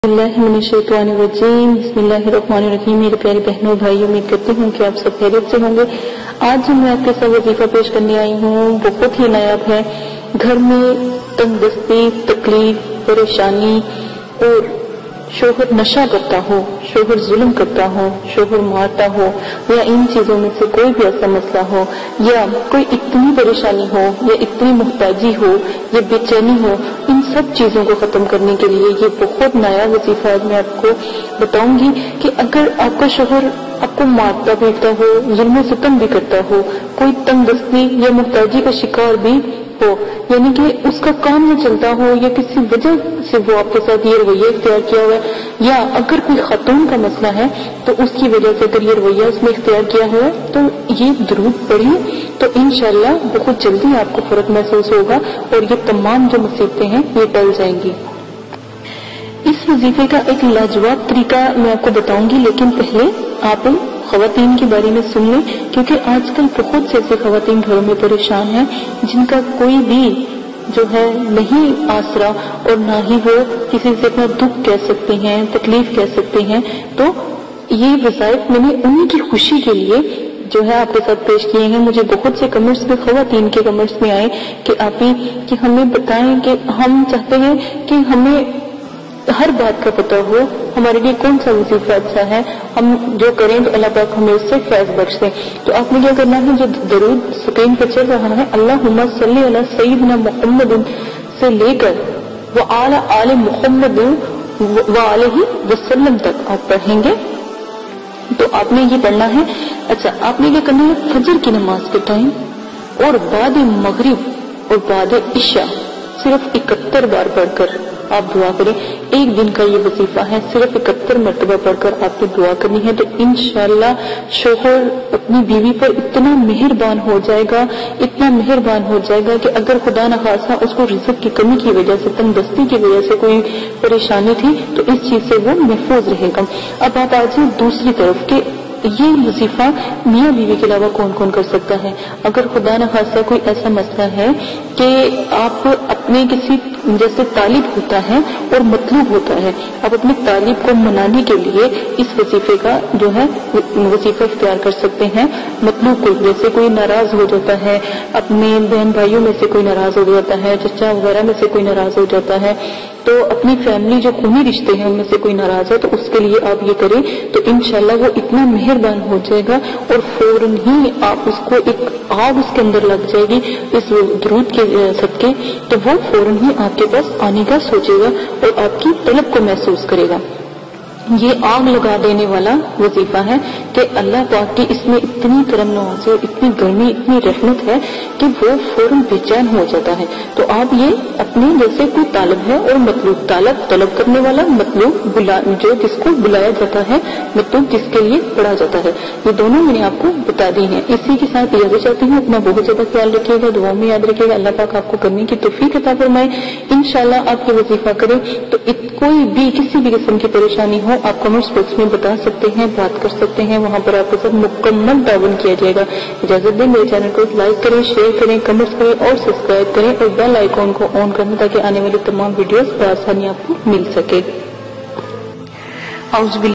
बिस्मिल्लाहिर्रहमानिर्रहीम बिस्मिल्लाहिर्रहमानिर्रहीम। मेरे प्यारे बहनों भाइयों, उम्मीद करती हूँ कि आप सब खैरियत से होंगे। आज जो मैं आपके साथ वजीफा पेश करने आई हूँ बहुत ही नायाब है। घर में तंगदस्ती, तकलीफ, परेशानी और शोहर नशा करता हो, शोहर जुल्म करता हो, शोहर मारता हो, या इन चीजों में से कोई भी ऐसा मसला हो, या कोई इतनी परेशानी हो, या इतनी मुहताजी हो, या बेचैनी हो, इन सब चीजों को खत्म करने के लिए ये बहुत नया वजीफा मैं आपको बताऊंगी कि अगर आपका शोहर आपको मारता पीटता हो, जुल्म सितम भी करता हो, कोई तंगदस्ती या मुहताजी का शिकार भी हो, यानी कि उसका काम न चलता हो, या किसी वजह से वो आपके साथ ये रवैया इख्तियार किया हुआ है, या अगर कोई खातून का मसला है तो उसकी वजह से अगर ये रवैया उसमें इख्तियार किया हुआ है, तो ये दुरूद पढ़िए तो इंशाअल्लाह बहुत जल्दी आपको फर्क महसूस होगा और ये तमाम जो मुसीबतें हैं ये टल जाएंगी। इस वजीफे का एक लाजवाब तरीका मैं आपको बताऊंगी, लेकिन पहले आप खवातीन के बारे में सुन लें, क्योंकि आजकल बहुत से ऐसे खवातीन घरों में परेशान हैं जिनका कोई भी जो है नहीं आसरा और ना ही वो किसी से अपना दुख कह सकते हैं, तकलीफ कह सकते हैं। तो ये वज़ाइफ मैंने उन्हीं की खुशी के लिए जो है आपके साथ पेश किए हैं। मुझे बहुत से कमेंट्स में, खवातीन के कमेंट्स में आए कि आप ही कि हमें बताएं कि हम चाहते हैं कि हमें हर बात का पता हो, हमारे लिए कौन सा वजीफा अच्छा है, हम जो करें तो अल्लाह पाक हमें उससे फैज बख्श दे। तो आपने क्या करना है, जो दरूद स्क्रीन पर चल रहा है अल्लाहुम्मा सल्ली अला सय्यिदना मुहम्मद से लेकर व आला आले मुहम्मद व अलैहि वसल्लम तक आप पढ़ेंगे। तो आपने ये पढ़ना है। अच्छा, आपने क्या करना है, फजर की नमाज के टाइम और बाद मगरिब और बाद इशा सिर्फ 71 बार पढ़कर आप दुआ करें। एक दिन का ये वजीफा है, सिर्फ 71 मरतबा पढ़कर आपको दुआ करनी है। तो इंशाअल्लाह शोहर अपनी बीवी पर इतना मेहरबान हो जाएगा, इतना मेहरबान हो जाएगा कि अगर खुदा न खासा उसको रिज़्क़ की कमी की वजह से, तंगदस्ती की वजह से कोई परेशानी थी, तो इस चीज से वो महफूज रहेगा। अब आप आ जाए दूसरी तरफ के ये वजीफा मियाँ बीवी के अलावा कौन कौन कर सकता है। अगर खुदा न खासा कोई ऐसा मसला है कि आप अपने किसी, जैसे तालिब होता है और मतलूब होता है, आप अपने तालिब को मनाने के लिए इस वजीफे का जो है वजीफा इख्तियार कर सकते हैं। मतलूब को, जैसे कोई नाराज हो जाता है, अपने बहन भाइयों में से कोई नाराज हो जाता है, चचा वगैरह में से कोई नाराज हो जाता है, तो अपनी फैमिली जो खूनी रिश्ते हैं उनमें से कोई नाराज है, तो उसके लिए आप ये करें तो इंशाल्लाह वो इतना मेहरबान हो जाएगा और फौरन ही आप उसको एक आग उसके अंदर लग जाएगी इस दुरूद के सदके, तो वो फौरन ही आपके पास आने का सोचेगा और आपकी तलब को महसूस करेगा। ये आग लगा देने वाला वजीफा है कि अल्लाह पाक की इसमें इतनी करम नवाज़ी और इतनी गर्मी, इतनी रहमत है कि वो फौरन बेचैन हो जाता है। तो आप ये अपने, जैसे कोई तालब है और मतलूब, तलब करने वाला, मतलूब जो जिसको बुलाया जाता है, मतलूब जिसके लिए पढ़ा जाता है, ये दोनों मैंने आपको बता दी है। इसी के साथ इजाजत चाहती हूँ। अपना बहुत ज्यादा ख्याल रखिएगा, दुआ में याद रखिएगा। अल्लाह पाक आपको करने की तौफीक अता फरमाए। इंशाअल्लाह आप ये वजीफा करें तो कोई भी किसी भी किस्म की परेशानी हो आप कमेंट्स बॉक्स में बता सकते हैं, बात कर सकते हैं, वहां पर आपके साथ मुकम्मल ताउन किया जाएगा। इजाजत दें, मेरे चैनल को लाइक करें, शेयर करें, कमेंट्स करें और सब्सक्राइब करें और बेल आइकॉन को ऑन करें ताकि आने वाली तमाम वीडियोस बआसानी आपको मिल सके।